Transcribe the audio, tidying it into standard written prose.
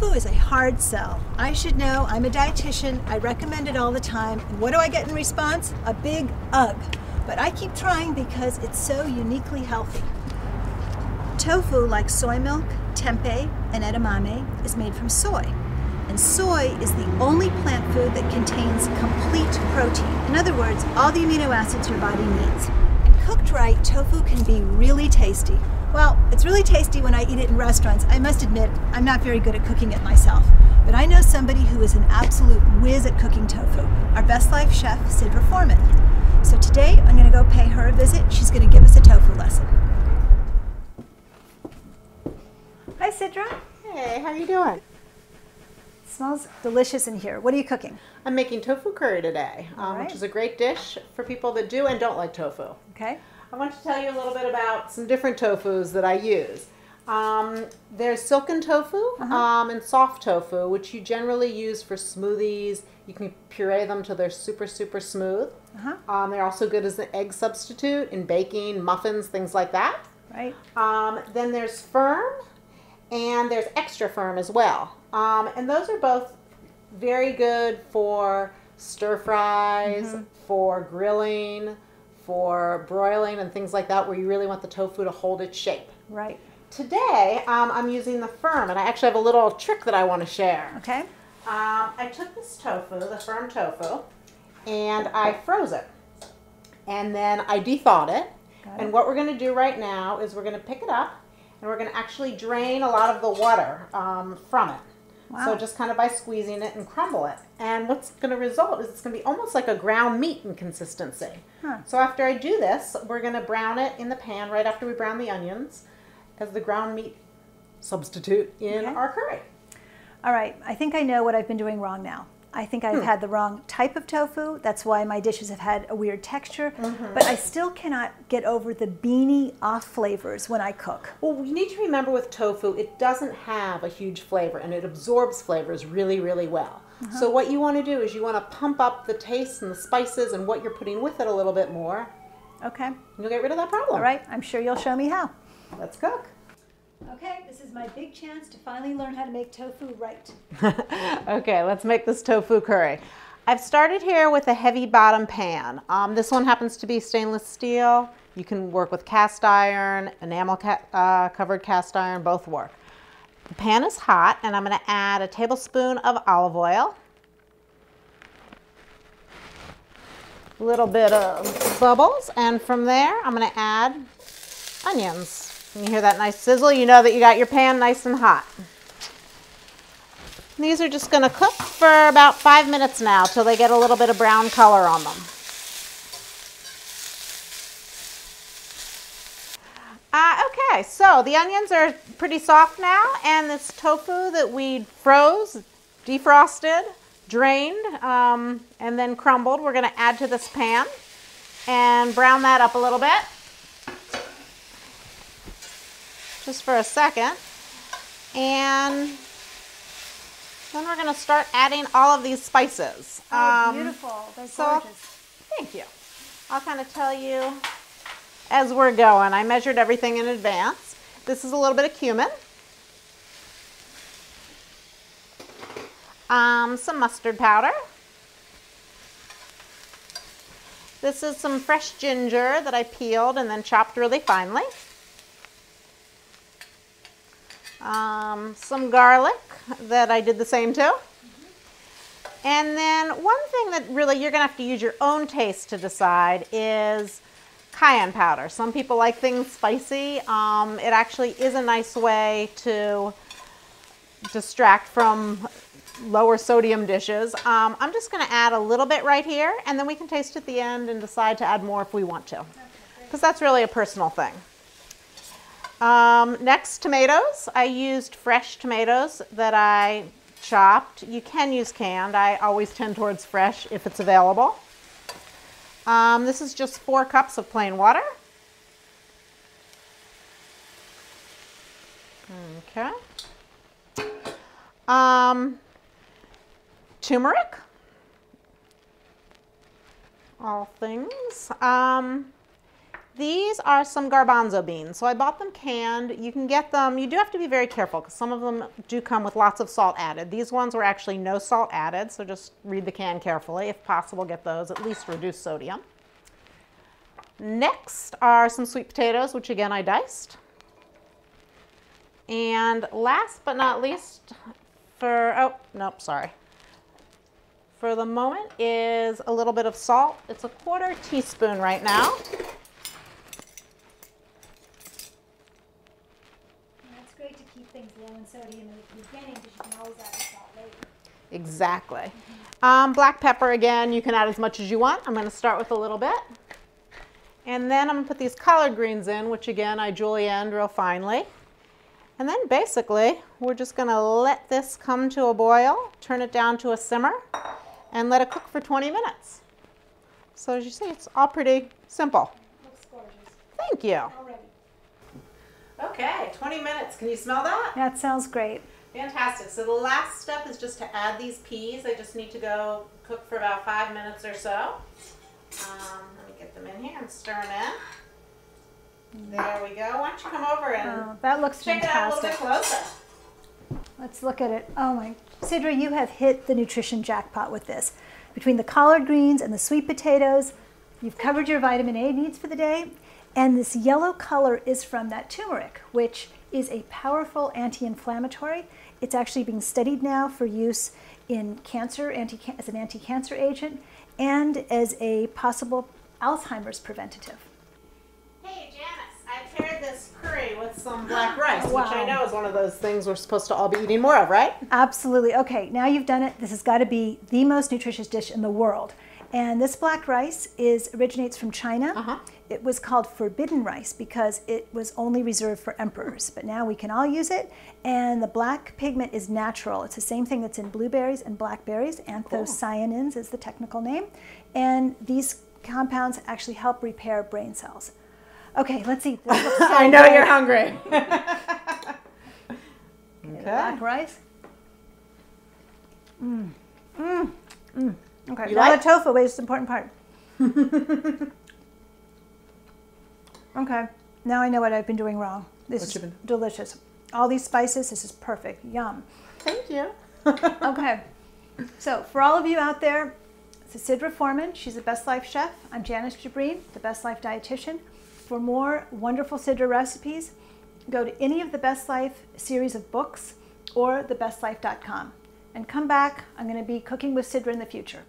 Tofu is a hard sell. I should know, I'm a dietitian, I recommend it all the time. And what do I get in response? A big ugh. But I keep trying because it's so uniquely healthy. Tofu, like soy milk, tempeh, and edamame, is made from soy. And soy is the only plant food that contains complete protein. In other words, all the amino acids your body needs. And cooked right, tofu can be really tasty. Well, it's really tasty when I eat it in restaurants. I must admit, I'm not very good at cooking it myself. But I know somebody who is an absolute whiz at cooking tofu, our Best Life chef, Sidra Foreman. So today, I'm going to go pay her a visit. She's going to give us a tofu lesson. Hi, Sidra. Hey, how are you doing? It smells delicious in here. What are you cooking? I'm making tofu curry today, which is a great dish for people that do and don't like tofu. Okay. I want to tell you a little bit about some different tofus that I use. There's silken tofu and soft tofu, which you generally use for smoothies. You can puree them till they're super, super smooth. They're also good as an egg substitute in baking, muffins, things like that. Right. Then there's firm, and there's extra firm as well. And those are both very good for stir fries, for grilling, for broiling and things like that, where you really want the tofu to hold its shape. Right. Today, I'm using the firm, and I actually have a little trick that I want to share. Okay. I took this tofu, the firm tofu, and I froze it. And then I de-thawed it. And what we're going to do right now is we're going to pick it up, and we're going to actually drain a lot of the water from it. Wow. So just kind of by squeezing it and crumble it. And what's going to result is it's going to be almost like a ground meat in consistency. So after I do this, we're going to brown it in the pan right after we brown the onions as the ground meat substitute in our curry. All right, I think I know what I've been doing wrong now. I think I've had the wrong type of tofu. That's why my dishes have had a weird texture. But I still cannot get over the beany off flavors when I cook. Well, you need to remember with tofu, it doesn't have a huge flavor, and it absorbs flavors really, really well. So what you want to do is you want to pump up the taste and the spices and what you're putting with it a little bit more. Okay. And you'll get rid of that problem. All right, I'm sure you'll show me how. Let's cook. Okay, this is my big chance to finally learn how to make tofu right. Okay, let's make this tofu curry. I've started here with a heavy bottom pan. This one happens to be stainless steel. You can work with cast iron, enamel covered cast iron, both work. The pan is hot, and I'm going to add a tablespoon of olive oil, a little bit of bubbles, and from there I'm going to add onions. When you hear that nice sizzle, you know that you got your pan nice and hot. These are just going to cook for about 5 minutes now till they get a little bit of brown color on them. Okay, so the onions are pretty soft now, and this tofu that we froze, defrosted, drained, and then crumbled, we're going to add to this pan and brown that up a little bit. Just for a second. And then we're going to start adding all of these spices. Oh, beautiful. They're gorgeous. Thank you. I'll kind of tell you as we're going. I measured everything in advance. This is a little bit of cumin. Some mustard powder. This is some fresh ginger that I peeled and then chopped really finely. Some garlic that I did the same too. And then one thing that really you're going to have to use your own taste to decide is cayenne powder. Some people like things spicy. It actually is a nice way to distract from lower sodium dishes. I'm just going to add a little bit right here, and then we can taste at the end and decide to add more if we want to, because that's really a personal thing. Next, tomatoes. I used fresh tomatoes that I chopped. You can use canned. I always tend towards fresh if it's available. This is just 4 cups of plain water. Okay. Turmeric. All things. These are some garbanzo beans. So I bought them canned. You can get them, you do have to be very careful because some of them do come with lots of salt added. These ones were actually no salt added, so just read the can carefully. If possible, get those, at least reduced sodium. Next are some sweet potatoes, which again I diced. And last but not least, for the moment is a little bit of salt. It's a 1/4 teaspoon right now. It's great to keep things low in sodium in the beginning because you can always add the salt later. Exactly. Black pepper, again, you can add as much as you want. I'm going to start with a little bit. And then I'm going to put these collard greens in, which again I julienned real finely. And then basically we're just going to let this come to a boil, turn it down to a simmer, and let it cook for 20 minutes. So as you see, it's all pretty simple. Looks gorgeous. Thank you. Already. Okay, 20 minutes. Can you smell that? That sounds great. Fantastic. So the last step is just to add these peas. They just need to go cook for about 5 minutes or so. Let me get them in here and stir them in. There we go. Why don't you come over and that looks check fantastic. it out a little bit closer. Let's look at it. Oh my, Sidra, you have hit the nutrition jackpot with this. Between the collard greens and the sweet potatoes, you've covered your vitamin A needs for the day. And this yellow color is from that turmeric, which is a powerful anti-inflammatory. It's actually being studied now for use in cancer, as an anti-cancer agent, and as a possible Alzheimer's preventative. Hey Janice, I paired this curry with some black rice, Wow. which I know is one of those things we're supposed to all be eating more of, right? Absolutely. Okay, now you've done it. This has got to be the most nutritious dish in the world. And this black rice originates from China. It was called forbidden rice because it was only reserved for emperors. But now we can all use it. And the black pigment is natural. It's the same thing that's in blueberries and blackberries. Anthocyanins is the technical name. And these compounds actually help repair brain cells. Okay, let's eat this. Looks so I know good. you're hungry. Okay. Black rice. Okay, You now like? the tofu is the important part. Okay, now I know what I've been doing wrong. This is delicious. All these spices, this is perfect. Yum. Thank you. Okay, so for all of you out there, this is Sidra Foreman. She's the Best Life Chef. I'm Janice Jabreen, the Best Life Dietitian. For more wonderful Sidra recipes, go to any of the Best Life series of books or thebestlife.com. And come back, I'm going to be cooking with Sidra in the future.